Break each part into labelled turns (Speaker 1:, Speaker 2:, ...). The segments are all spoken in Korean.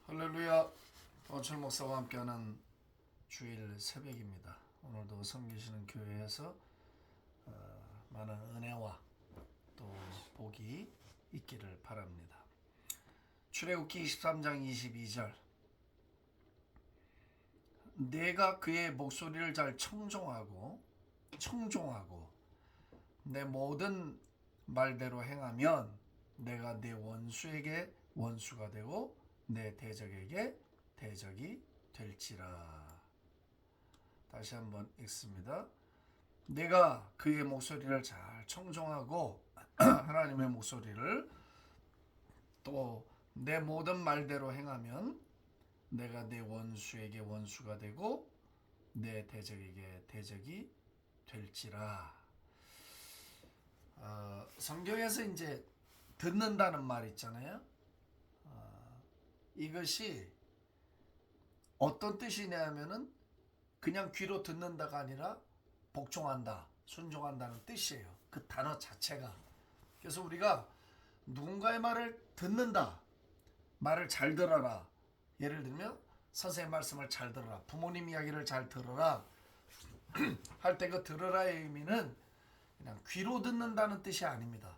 Speaker 1: 할렐루야. 원철 목사와 함께하는 주일 새벽입니다. 오늘도 섬기시는 교회에서 많은 은혜와 또 복이 있기를 바랍니다. 출애굽기 23장 22절, 내가 그의 목소리를 잘 청종하고 내 모든 말대로 행하면 내가 내 원수에게 원수가 되고 내 대적에게 대적이 될지라. 다시 한번 읽습니다. 내가 그의 목소리를 잘 청종하고 하나님의 목소리를 또 내 모든 말대로 행하면 내가 내 원수에게 원수가 되고 내 대적에게 대적이 될지라. 성경에서 이제 듣는다는 말 있잖아요. 이것이 어떤 뜻이냐면은 그냥 귀로 듣는다가 아니라 복종한다, 순종한다는 뜻이에요. 그 단어 자체가. 그래서 우리가 누군가의 말을 듣는다, 말을 잘 들어라. 예를 들면 선생님 말씀을 잘 들어라, 부모님 이야기를 잘 들어라 할 때 그 들어라의 의미는 그냥 귀로 듣는다는 뜻이 아닙니다.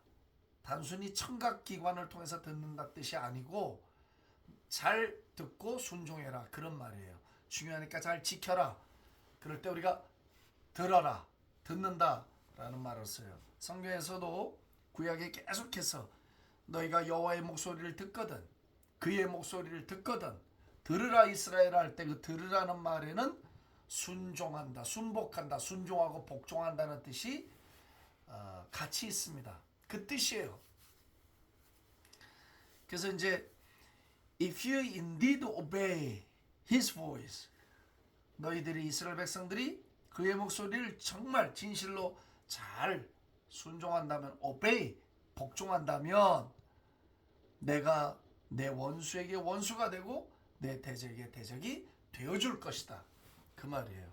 Speaker 1: 단순히 청각기관을 통해서 듣는다 뜻이 아니고 잘 듣고 순종해라, 그런 말이에요. 중요하니까 잘 지켜라. 그럴 때 우리가 들어라, 듣는다 라는 말을 써요. 성경에서도 구약에 계속해서 너희가 여호와의 목소리를 듣거든, 그의 목소리를 듣거든, 들으라 이스라엘 할 때 그 들으라는 말에는 순종한다, 순복한다, 순종하고 복종한다는 뜻이 같이 있습니다. 그 뜻이에요. 그래서 이제 If you indeed obey his voice, 너희들이 이스라엘 백성들이 그의 목소리를 정말 진실로 잘 순종한다면, obey, 복종한다면 내가 내 원수에게 원수가 되고 내 대적에게 대적이 되어줄 것이다, 그 말이에요.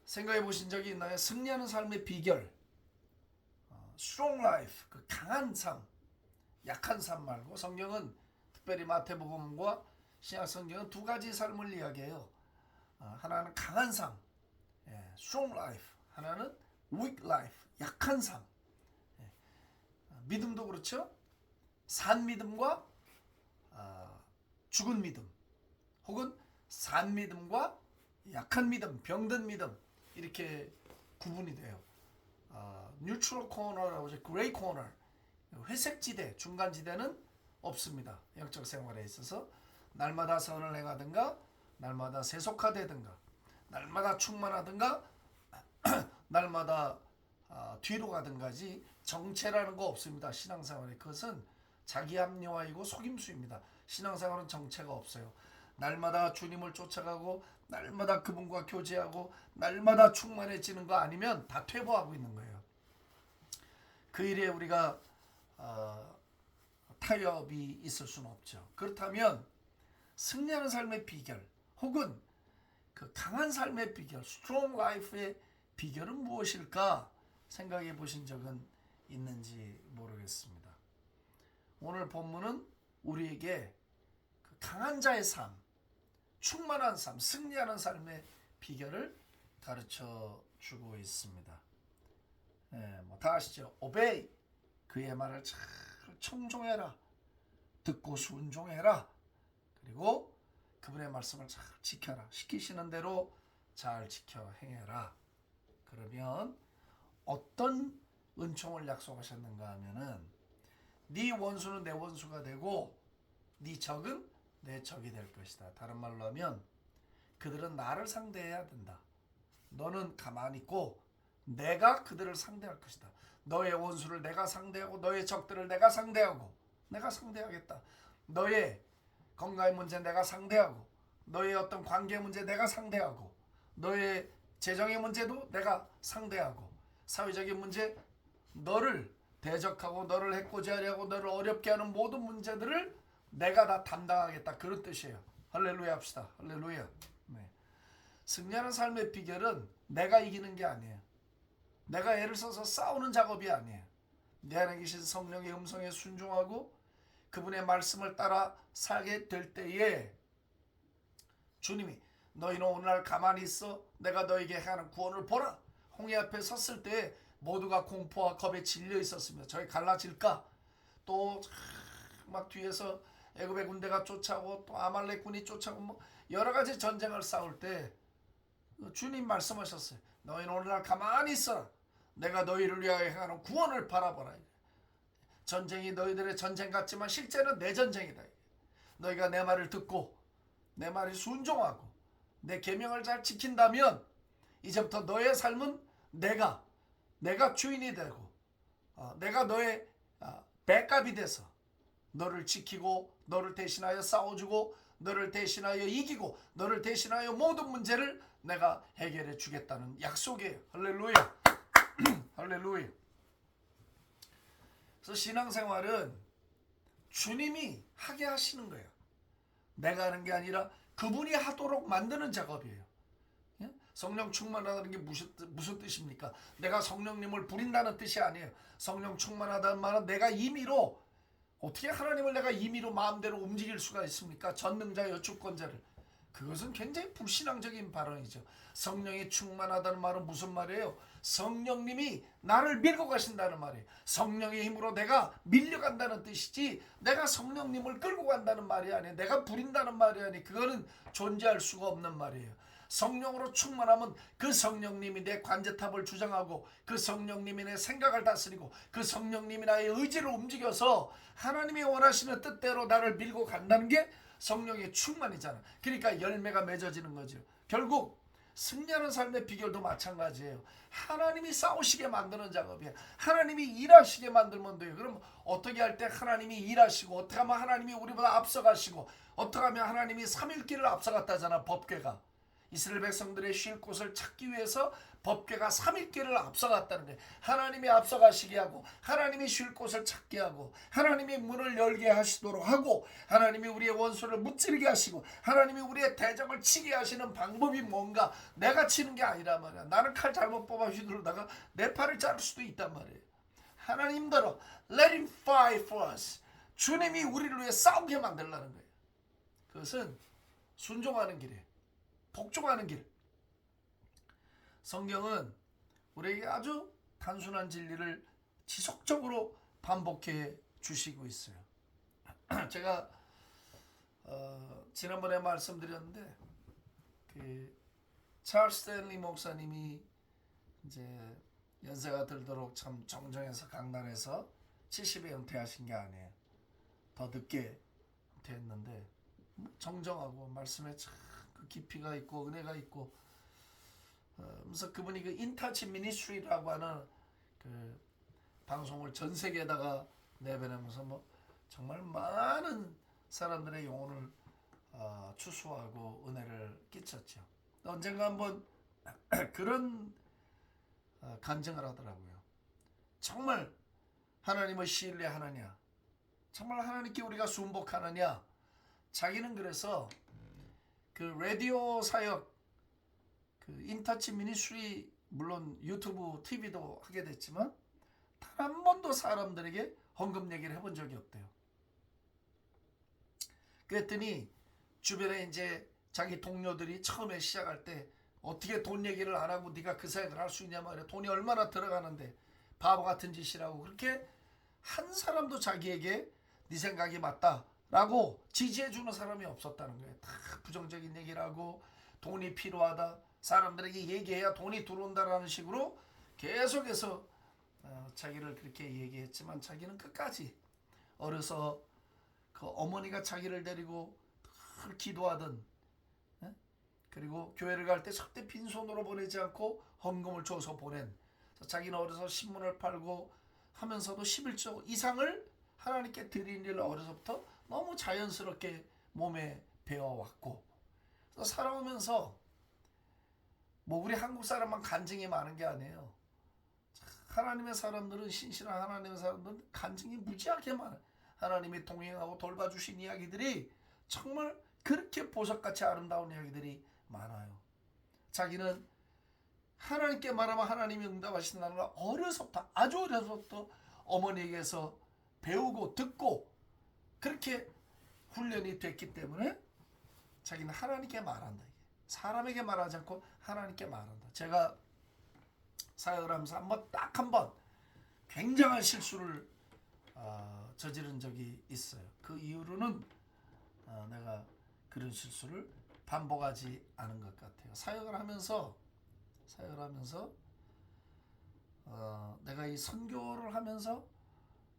Speaker 1: 생각해 보신 적이 있나요? 승리하는 삶의 비결, strong life, 그 강한 삶, 약한 삶 말고, 성경은 특별히 마태복음과 신약 성경은 두 가지 삶을 이야기해요. 하나는 강한 삶, strong life, 하나는 weak life, 약한 삶. 믿음도 그렇죠. 산 믿음과 죽은 믿음, 혹은 산 믿음과 약한 믿음, 병든 믿음, 이렇게 구분이 돼요. 뉴트럴 코너라고 하죠. 그레이 코너, 회색 지대, 중간 지대는 없습니다. 영적 생활에 있어서 날마다 선을 행하든가, 날마다 세속화되든가, 날마다 충만하든가, 날마다 뒤로 가든가지 정체라는 거 없습니다. 신앙생활에 그것은 자기 합리화이고 속임수입니다. 신앙생활은 정체가 없어요. 날마다 주님을 쫓아가고 날마다 그분과 교제하고 날마다 충만해지는 거 아니면 다 퇴보하고 있는 거예요. 그 일에 우리가 타협이 있을 수는 없죠. 그렇다면 승리하는 삶의 비결, 혹은 그 강한 삶의 비결, 스트롱 라이프의 비결은 무엇일까 생각해 보신 적은 있는지 모르겠습니다. 오늘 본문은 우리에게 그 강한 자의 삶, 충만한 삶, 승리하는 삶의 비결을 가르쳐 주고 있습니다. 다 아시죠? obey, 그의 말을 잘 청종해라, 듣고 순종해라, 그리고 그분의 말씀을 잘 지켜라, 시키시는 대로 잘 지켜 행해라. 그러면 어떤 은총을 약속하셨는가 하면은 네 원수는 내 원수가 되고 네 적은 내 적이 될 것이다. 다른 말로 하면 그들은 나를 상대해야 된다. 너는 가만히 있고 내가 그들을 상대할 것이다. 너의 원수를 내가 상대하고 너의 적들을 내가 상대하겠다. 너의 건강의 문제 내가 상대하고, 너의 어떤 관계 문제 내가 상대하고, 너의 재정의 문제도 내가 상대하고, 사회적인 문제, 너를 대적하고 너를 해코지하려고 너를 어렵게 하는 모든 문제들을 내가 다 담당하겠다, 그런 뜻이에요. 할렐루야 합시다. 할렐루야. 승리하는 삶의 비결은 내가 이기는 게 아니에요. 내가 애를 써서 싸우는 작업이 아니에요. 내 안에 계신 성령의 음성에 순종하고 그분의 말씀을 따라 살게 될 때에 주님이 너희는 오늘날 가만히 있어 내가 너에게 행하는 구원을 보라. 홍해 앞에 섰을 때 모두가 공포와 겁에 질려 있었으며 저희 갈라질까? 또 막 뒤에서 애굽의 군대가 쫓아오고 또 아말렉 군이 쫓아오고 뭐 여러 가지 전쟁을 싸울 때 주님 말씀하셨어요. 너희는 오늘날 가만히 있어라. 내가 너희를 위하여 행하는 구원을 바라보라. 전쟁이 너희들의 전쟁 같지만 실제는 내 전쟁이다. 너희가 내 말을 듣고 내 말에 순종하고 내 계명을 잘 지킨다면 이제부터 너의 삶은 내가 주인이 되고 내가 너의 백갑이 돼서 너를 지키고 너를 대신하여 싸워주고 너를 대신하여 이기고 너를 대신하여 모든 문제를 내가 해결해 주겠다는 약속이에요. 할렐루야. 할렐루야. 그래서 신앙생활은 주님이 하게 하시는 거예요. 내가 하는 게 아니라 그분이 하도록 만드는 작업이에요. 성령 충만하다는 게 무슨 뜻입니까? 내가 성령님을 부린다는 뜻이 아니에요. 성령 충만하다는 말은 내가 임의로 어떻게 하나님을 내가 임의로 마음대로 움직일 수가 있습니까? 전능자여 주권자를. 그것은 굉장히 불신앙적인 발언이죠. 성령이 충만하다는 말은 무슨 말이에요? 성령님이 나를 밀고 가신다는 말이에요. 성령의 힘으로 내가 밀려간다는 뜻이지 내가 성령님을 끌고 간다는 말이 아니에요. 내가 부린다는 말이 아니에요. 그거는 존재할 수가 없는 말이에요. 성령으로 충만하면 그 성령님이 내 관제탑을 주장하고 그 성령님이 내 생각을 다스리고 그 성령님이 나의 의지를 움직여서 하나님이 원하시는 뜻대로 나를 밀고 간다는 게 성령의 충만이잖아. 그러니까 열매가 맺어지는 거죠. 결국 승리하는 삶의 비결도 마찬가지예요. 하나님이 싸우시게 만드는 작업이에요. 하나님이 일하시게 만들면 돼요. 그럼 어떻게 할 때 하나님이 일하시고 어떻게 하면 하나님이 우리보다 앞서가시고 어떻게 하면 하나님이 3일길을 앞서갔다잖아. 법궤가 이스라엘 백성들의 쉴 곳을 찾기 위해서 법궤가 3일길을 앞서갔다는 거예요. 하나님이 앞서가시게 하고 하나님이 쉴 곳을 찾게 하고 하나님이 문을 열게 하시도록 하고 하나님이 우리의 원수를 무찌르게 하시고 하나님이 우리의 대적을 치게 하시는 방법이 뭔가 내가 치는 게 아니라 말이야. 나는 칼 잘못 뽑아 휘두르다가 내 팔을 자를 수도 있단 말이에요. 하나님대로 Let him fight for us. 주님이 우리를 위해 싸우게 만들라는 거예요. 그것은 순종하는 길이에요. 복종하는 길. 성경은 우리에게 아주 단순한 진리를 지속적으로 반복해 주시고 있어요. 제가 지난번에 말씀드렸는데 그 찰스 스탠리 목사님이 이제 연세가 들도록 참 정정해서 강단에서 70에 은퇴하신 게 아니에요. 더 늦게 은퇴했는데 정정하고 말씀에 참 그 깊이가 있고 은혜가 있고 그래서 그분이 그 인터치 미니스트리라고 하는 그 방송을 전 세계에다가 내보내면서 뭐 정말 많은 사람들의 영혼을 추수하고 은혜를 끼쳤죠. 언젠가 한번 그런 간증을 하더라고요. 정말 하나님을 신뢰하느냐, 정말 하나님께 우리가 순복하느냐. 자기는 그래서 그 라디오 사역, 그 인터치 미니스트리, 물론 유튜브, TV도 하게 됐지만 단 한 번도 사람들에게 헌금 얘기를 해본 적이 없대요. 그랬더니 주변에 이제 자기 동료들이 처음에 시작할 때 어떻게 돈 얘기를 안 하고 네가 그 사역을 할 수 있냐 말이야. 돈이 얼마나 들어가는데 바보 같은 짓이라고. 그렇게 한 사람도 자기에게 네 생각이 맞다 라고 지지해주는 사람이 없었다는 거예요. 다 부정적인 얘기를 하고 돈이 필요하다, 사람들에게 얘기해야 돈이 들어온다라는 식으로 계속해서 자기를 그렇게 얘기했지만 자기는 끝까지 어려서 그 어머니가 자기를 데리고 늘 기도하던, 그리고 교회를 갈 때 절대 빈손으로 보내지 않고 헌금을 줘서 보낸, 자기는 어려서 신문을 팔고 하면서도 11조 이상을 하나님께 드린 일을 어려서부터 너무 자연스럽게 몸에 배워왔고, 그래서 살아오면서 뭐 우리 한국 사람만 간증이 많은 게 아니에요. 하나님의 사람들은, 신실한 하나님의 사람들은 간증이 무지하게 많아요. 하나님이 동행하고 돌봐주신 이야기들이 정말 그렇게 보석같이 아름다운 이야기들이 많아요. 자기는 하나님께 말하면 하나님이 응답하신다는 걸 어려서부터, 아주 어려서부터 어머니에게서 배우고 듣고 그렇게 훈련이 됐기 때문에 자기는 하나님께 말한다. 사람에게 말하지 않고 하나님께 말한다. 제가 사역을 하면서 딱 한 번 굉장한 실수를 저지른 적이 있어요. 그 이후로는 내가 그런 실수를 반복하지 않은 것 같아요. 사역을 하면서 내가 이 선교를 하면서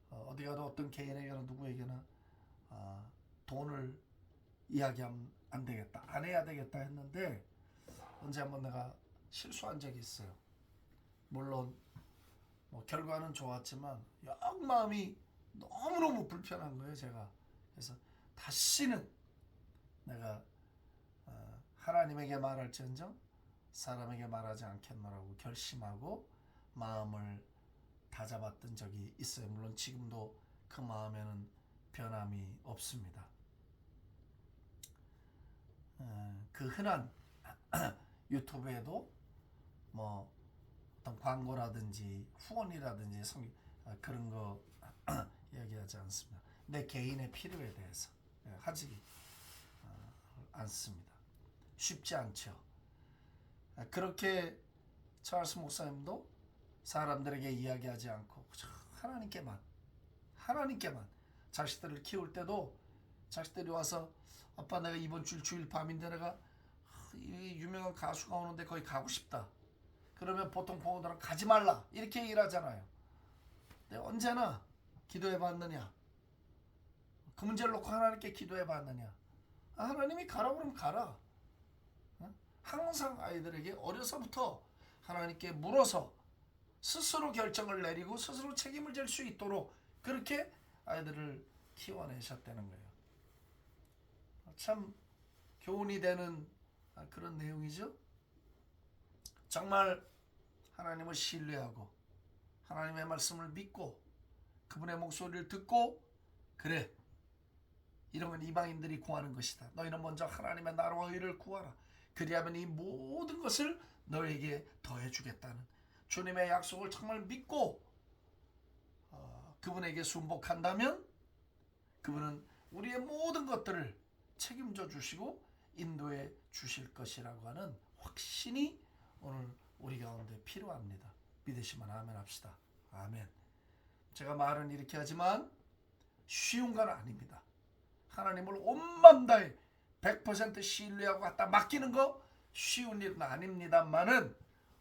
Speaker 1: 어디 가도 어떤 개인에게나 누구에게나 돈을 이야기하면 안 되겠다, 안 해야 되겠다 했는데 언제 한번 내가 실수한 적이 있어요. 물론 결과는 좋았지만 영 마음이 너무너무 불편한 거예요, 제가. 그래서 다시는 내가 하나님에게 말할지언정 사람에게 말하지 않겠노라고 결심하고 마음을 다잡았던 적이 있어요. 물론 지금도 그 마음에는 변함이 없습니다. 그 흔한 유튜브에도 어떤 광고라든지 후원이라든지 그런 거 얘기하지 않습니다. 내 개인의 필요에 대해서 하지 않습니다. 쉽지 않죠. 그렇게 찰스 목사님도 사람들에게 이야기하지 않고 하나님께만 자식들을 키울 때도 자식들이 와서 아빠 내가 이번 주일 밤인데 내가 이 유명한 가수가 오는데 거기 가고 싶다. 그러면 보통 부모들은 가지 말라 이렇게 얘기를 하잖아요. 내가 언제나 기도해 봤느냐? 그 문제를 놓고 하나님께 기도해 봤느냐? 하나님이 가라고 그러면 가라. 항상 아이들에게 어려서부터 하나님께 물어서 스스로 결정을 내리고 스스로 책임을 질 수 있도록 그렇게 아이들을 키워내셨다는 거예요. 참 교훈이 되는 그런 내용이죠. 정말 하나님을 신뢰하고 하나님의 말씀을 믿고 그분의 목소리를 듣고 그래 이런 건 이방인들이 구하는 것이다. 너희는 먼저 하나님의 나라와 의를 구하라. 그리하면 이 모든 것을 너에게 더해주겠다는 주님의 약속을 정말 믿고 그분에게 순복한다면 그분은 우리의 모든 것들을 책임져 주시고 인도해 주실 것이라고 하는 확신이 오늘 우리 가운데 필요합니다. 믿으시면 아멘 합시다. 아멘. 제가 말은 이렇게 하지만 쉬운 건 아닙니다. 하나님을 온 마음 다해 100% 신뢰하고 갖다 맡기는 거 쉬운 일은 아닙니다만은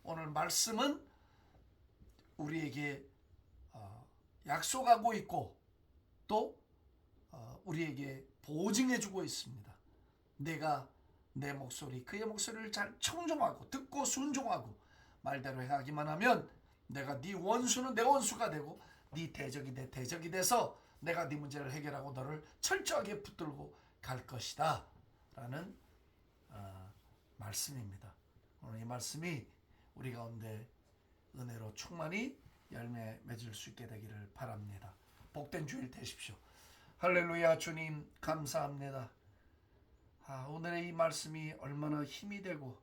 Speaker 1: 오늘 말씀은 우리에게 약속하고 있고 또 우리에게 보증해주고 있습니다. 내가 내 목소리 그의 목소리를 잘 청종하고 듣고 순종하고 말대로 행하기만 하면 내가 네 원수는 내 원수가 되고 네 대적이 내 대적이 돼서 내가 네 문제를 해결하고 너를 철저하게 붙들고 갈 것이다 라는 말씀입니다. 오늘 이 말씀이 우리 가운데 은혜로 충만히 열매 맺을 수 있게 되기를 바랍니다. 복된 주일 되십시오. 할렐루야. 주님 감사합니다. 오늘의 이 말씀이 얼마나 힘이 되고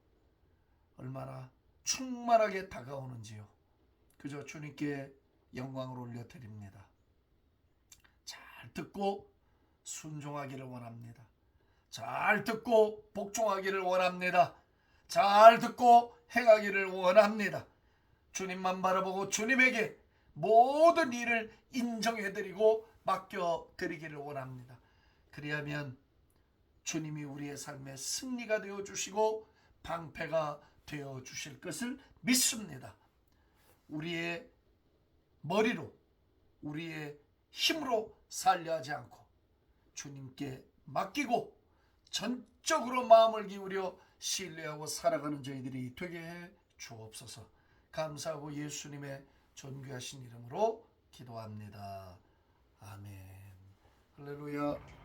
Speaker 1: 얼마나 충만하게 다가오는지요. 그저 주님께 영광을 올려드립니다. 잘 듣고 순종하기를 원합니다. 잘 듣고 복종하기를 원합니다. 잘 듣고 행하기를 원합니다. 주님만 바라보고 주님에게 모든 일을 인정해드리고 맡겨드리기를 원합니다. 그리하면 주님이 우리의 삶의 승리가 되어주시고 방패가 되어주실 것을 믿습니다. 우리의 머리로 우리의 힘으로 살려 하지 않고 주님께 맡기고 전적으로 마음을 기울여 신뢰하고 살아가는 저희들이 되게 해 주옵소서. 감사하고 예수님의 존귀하신 이름으로 기도합니다. 아멘. 할렐루야.